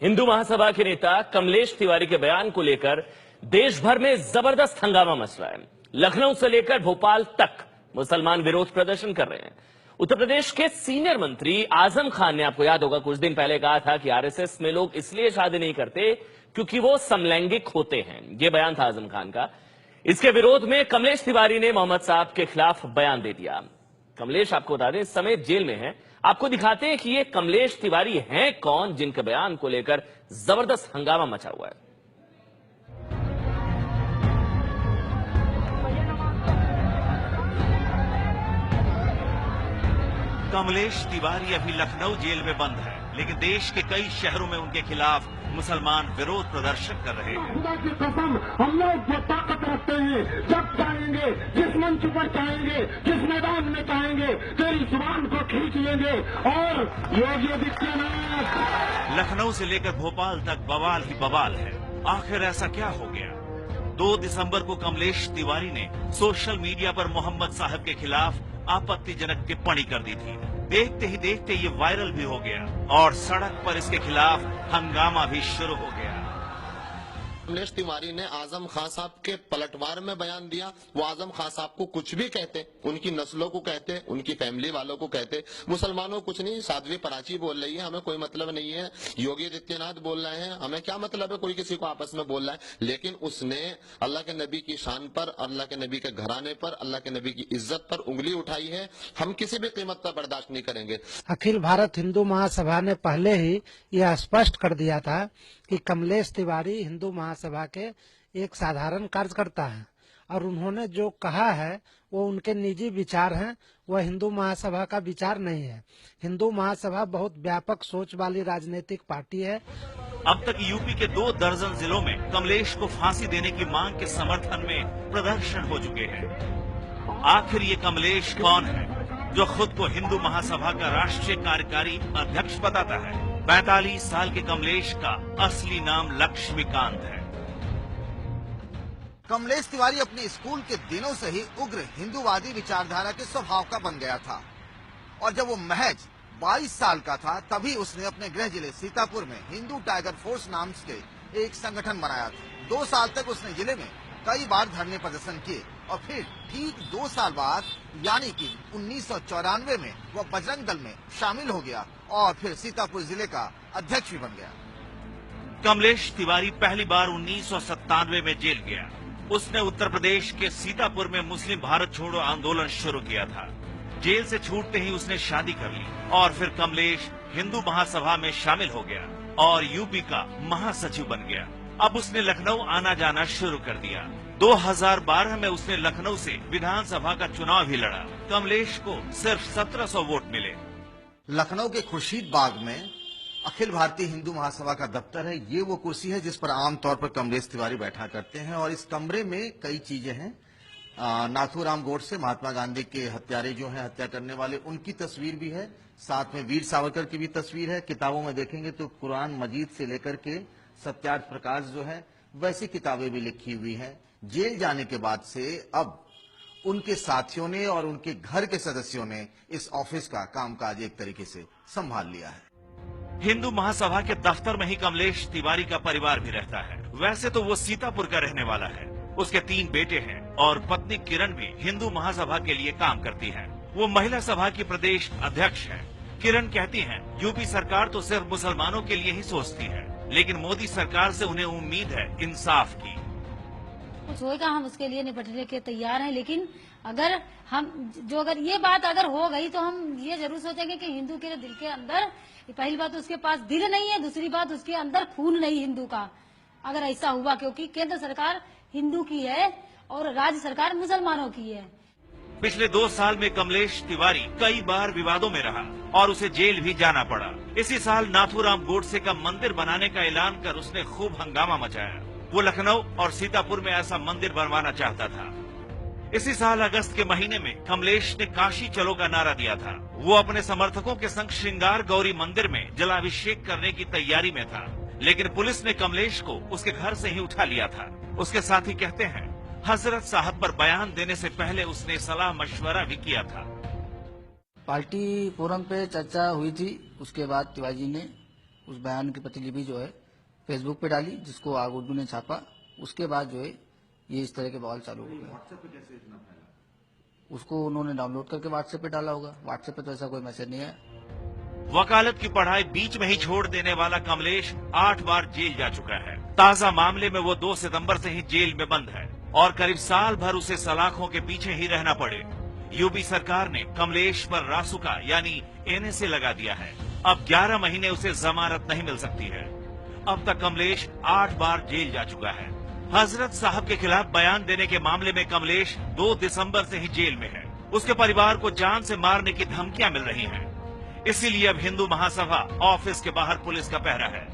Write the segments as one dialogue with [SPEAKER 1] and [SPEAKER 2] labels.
[SPEAKER 1] हिंदू महासभा के नेता कमलेश तिवारी के बयान को लेकर देश भर में जबरदस्त हंगामा मच रहा है। लखनऊ से लेकर भोपाल तक मुसलमान विरोध प्रदर्शन कर रहे हैं। उत्तर प्रदेश के सीनियर मंत्री आजम खान ने, आपको याद होगा, कुछ दिन पहले कहा था कि आरएसएस में लोग इसलिए शादी नहीं करते क्योंकि वो समलैंगिक होते हैं। यह बयान था आजम खान का। इसके विरोध में कमलेश तिवारी ने मोहम्मद साहब के खिलाफ बयान दे दिया। कमलेश, आपको बता दें, इस समय जेल में हैं। आपको दिखाते हैं कि ये कमलेश तिवारी हैं कौन, जिनके बयान को लेकर जबरदस्त हंगामा मचा हुआ है।
[SPEAKER 2] कमलेश तिवारी अभी लखनऊ जेल में बंद है, लेकिन देश के कई शहरों में उनके खिलाफ मुसलमान विरोध प्रदर्शन कर रहे हैं।
[SPEAKER 3] खुदा की कसम, हम लोग जो ताकत रखते हैं, जब चाहेंगे, जिस मंच पर चाहेंगे, जिस मैदान में चाहेंगे, तेरी जुबान को खींच लेंगे। और योगी आदित्यनाथ,
[SPEAKER 2] लखनऊ से लेकर भोपाल तक बवाल ही बवाल है। आखिर ऐसा क्या हो गया? 2 दिसंबर को कमलेश तिवारी ने सोशल मीडिया पर मोहम्मद साहब के खिलाफ आपत्तिजनक टिप्पणी कर दी थी। देखते ही देखते ये वायरल भी हो गया और सड़क पर इसके खिलाफ हंगामा भी शुरू हो गया।
[SPEAKER 4] कमलेश तिवारी ने आजम खान साहब के पलटवार में बयान दिया। वो आजम खान साहब को कुछ भी कहते, उनकी नस्लों को कहते, उनकी फैमिली वालों को कहते, मुसलमानों को कुछ नहीं। साध्वी प्राची बोल रही है, हमें कोई मतलब नहीं है। योगी आदित्यनाथ बोल रहे हैं, हमें क्या मतलब है कोई किसी को आपस में बोल रहा है। लेकिन उसने अल्लाह के नबी की शान पर, अल्लाह के नबी के घराने पर, अल्लाह के नबी की इज्जत पर उंगली उठाई है। हम किसी भी कीमत पर बर्दाश्त नहीं करेंगे।
[SPEAKER 5] अखिल भारत हिंदू महासभा ने पहले ही यह स्पष्ट कर दिया था कि कमलेश तिवारी हिंदू महासभा के एक साधारण कार्यकर्ता हैं और उन्होंने जो कहा है वो उनके निजी विचार हैं, वह हिंदू महासभा का विचार नहीं है। हिंदू महासभा बहुत व्यापक सोच वाली राजनीतिक पार्टी है।
[SPEAKER 2] अब तक यूपी के 2 दर्जन जिलों में कमलेश को फांसी देने की मांग के समर्थन में प्रदर्शन हो चुके हैं। आखिर ये कमलेश कौन है जो खुद को हिंदू महासभा का राष्ट्रीय कार्यकारी अध्यक्ष बताता है? 45 साल के कमलेश का असली नाम लक्ष्मीकांत है।
[SPEAKER 6] कमलेश तिवारी अपने स्कूल के दिनों से ही उग्र हिंदूवादी विचारधारा के स्वभाव का बन गया था और जब वो महज 22 साल का था तभी उसने अपने गृह जिले सीतापुर में हिंदू टाइगर फोर्स नाम के एक संगठन बनाया था। 2 साल तक उसने जिले में कई बार धरने प्रदर्शन किए और फिर ठीक 2 साल बाद यानी कि 1994 में वह बजरंग दल में शामिल हो गया और फिर सीतापुर जिले का अध्यक्ष भी बन गया।
[SPEAKER 2] कमलेश तिवारी पहली बार 1997 में जेल गया। उसने उत्तर प्रदेश के सीतापुर में मुस्लिम भारत छोड़ो आंदोलन शुरू किया था। जेल से छूटते ही उसने शादी कर ली और फिर कमलेश हिंदू महासभा में शामिल हो गया और यूपी का महासचिव बन गया। अब उसने लखनऊ आना जाना शुरू कर दिया। 2012 में उसने लखनऊ से विधानसभा का चुनाव भी लड़ा। कमलेश को सिर्फ 1700 वोट मिले।
[SPEAKER 6] लखनऊ के खुर्शीद बाग में अखिल भारतीय हिंदू महासभा का दफ्तर है। ये वो कुर्सी है जिस पर आमतौर पर कमलेश तिवारी बैठा करते हैं और इस कमरे में कई चीजें हैं। नाथूराम गोडसे, महात्मा गांधी के हत्यारे जो हैं, हत्या करने वाले, उनकी तस्वीर भी है। साथ में वीर सावरकर की भी तस्वीर है। किताबों में देखेंगे तो कुरान मजीद से लेकर के सत्यार्थ प्रकाश जो है, वैसी किताबें भी लिखी हुई हैं। जेल जाने के बाद से अब उनके साथियों ने और उनके घर के सदस्यों ने इस ऑफिस का कामकाज एक तरीके से संभाल लिया है।
[SPEAKER 2] हिंदू महासभा के दफ्तर में ही कमलेश तिवारी का परिवार भी रहता है। वैसे तो वो सीतापुर का रहने वाला है। उसके 3 बेटे हैं और पत्नी किरण भी हिंदू महासभा के लिए काम करती है। वो महिला सभा की प्रदेश अध्यक्ष है। किरण कहती हैं, यूपी सरकार तो सिर्फ मुसलमानों के लिए ही सोचती है, लेकिन मोदी सरकार से उन्हें उम्मीद है इंसाफ की।
[SPEAKER 7] कुछ होगा, हम उसके लिए निपटने के तैयार हैं, लेकिन अगर ये बात अगर हो गई तो हम ये जरूर सोचेंगे कि हिंदू के दिल के अंदर, पहली बात उसके पास दिल नहीं है, दूसरी बात उसके अंदर खून नहीं हिंदू का। अगर ऐसा हुआ, क्योंकि केंद्र सरकार हिंदू की है और राज्य सरकार मुसलमानों की है।
[SPEAKER 2] पिछले 2 साल में कमलेश तिवारी कई बार विवादों में रहा और उसे जेल भी जाना पड़ा। इसी साल नाथूराम गोडसे का मंदिर बनाने का ऐलान कर उसने खूब हंगामा मचाया। वो लखनऊ और सीतापुर में ऐसा मंदिर बनवाना चाहता था। इसी साल अगस्त के महीने में कमलेश ने काशी चलो का नारा दिया था। वो अपने समर्थकों के संग श्रृंगार गौरी मंदिर में जलाभिषेक करने की तैयारी में था, लेकिन पुलिस ने कमलेश को उसके घर से ही उठा लिया था। उसके साथी कहते हैं, हजरत साहब पर बयान देने से पहले उसने सलाह मशवरा भी किया था।
[SPEAKER 8] पार्टी फोरम पे चर्चा हुई थी, उसके बाद तिवारी जी ने उस बयान की प्रतिलिपि जो है फेसबुक पे डाली, जिसको आग उर्दू ने छापा। उसके बाद जो है ये इस तरह के बवाल चालू हो गए। उसको उन्होंने डाउनलोड करके व्हाट्सएप पे डाला होगा। व्हाट्सएप पे तो ऐसा कोई मैसेज नहीं आया।
[SPEAKER 2] वकालत की पढ़ाई बीच में ही छोड़ देने वाला कमलेश 8 बार जेल जा चुका है। ताजा मामले में वो 2 सितंबर से ही जेल में बंद है और करीब साल भर उसे सलाखों के पीछे ही रहना पड़े। यूपी सरकार ने कमलेश पर रासुका यानी एनएसए लगा दिया है। अब 11 महीने उसे जमानत नहीं मिल सकती है। अब तक कमलेश 8 बार जेल जा चुका है। हजरत साहब के खिलाफ बयान देने के मामले में कमलेश 2 दिसंबर से ही जेल में है। उसके परिवार को जान से मारने की धमकियां मिल रही हैं। इसीलिए अब हिंदू महासभा ऑफिस के बाहर पुलिस का पहरा है।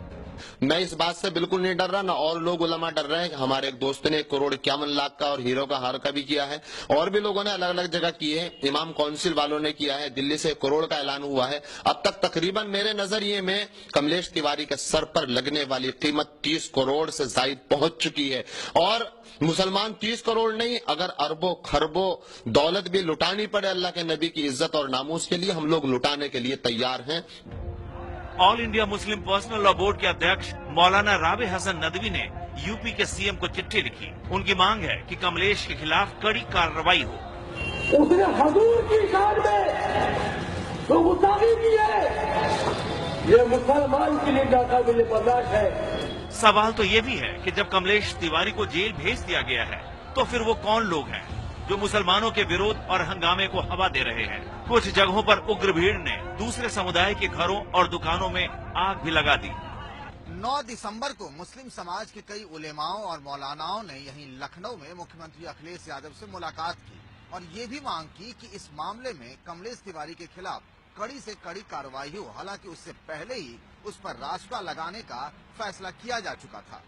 [SPEAKER 4] मैं इस बात से बिल्कुल नहीं डर रहा, ना और लोग उलमा डर रहे हैं। हमारे एक दोस्त ने 1,51,00,000 का और हीरो का हार का भी किया है, और भी लोगों ने अलग अलग जगह किए हैं। इमाम काउंसिल वालों ने किया है, दिल्ली से 1 करोड़ का ऐलान हुआ है। अब तक तकरीबन मेरे नजरिए में कमलेश तिवारी के सर पर लगने वाली कीमत 30 करोड़ से जायद पहुंच चुकी है। और मुसलमान 30 करोड़ नहीं, अगर अरबों खरबों दौलत भी लुटानी पड़े अल्लाह के नबी की इज्जत और नामूस के लिए, हम लोग लुटाने के लिए तैयार हैं।
[SPEAKER 2] All India Muslim personal law board के अध्यक्ष मौलाना राबे हसन नदवी ने यूपी के सीएम को चिट्ठी लिखी। उनकी मांग है कि कमलेश के खिलाफ कड़ी कार्रवाई हो।
[SPEAKER 3] उसने हजूर की शान में जो गुस्ताखी की है, ये मुसलमान के लिए नाकाबिल बर्दाश्त है।
[SPEAKER 2] सवाल तो ये भी है कि जब कमलेश तिवारी को जेल भेज दिया गया है, तो फिर वो कौन लोग हैं जो मुसलमानों के विरोध और हंगामे को हवा दे रहे हैं। कुछ जगहों पर उग्र भीड़ ने दूसरे समुदाय के घरों और दुकानों में आग भी लगा दी।
[SPEAKER 6] 9 दिसंबर को मुस्लिम समाज के कई उलेमाओं और मौलानाओं ने यहीं लखनऊ में मुख्यमंत्री अखिलेश यादव से मुलाकात की और ये भी मांग की कि इस मामले में कमलेश तिवारी के खिलाफ कड़ी से कड़ी कार्रवाई हो। हालांकि उससे पहले ही उस पर रासुका लगाने का फैसला किया जा चुका था।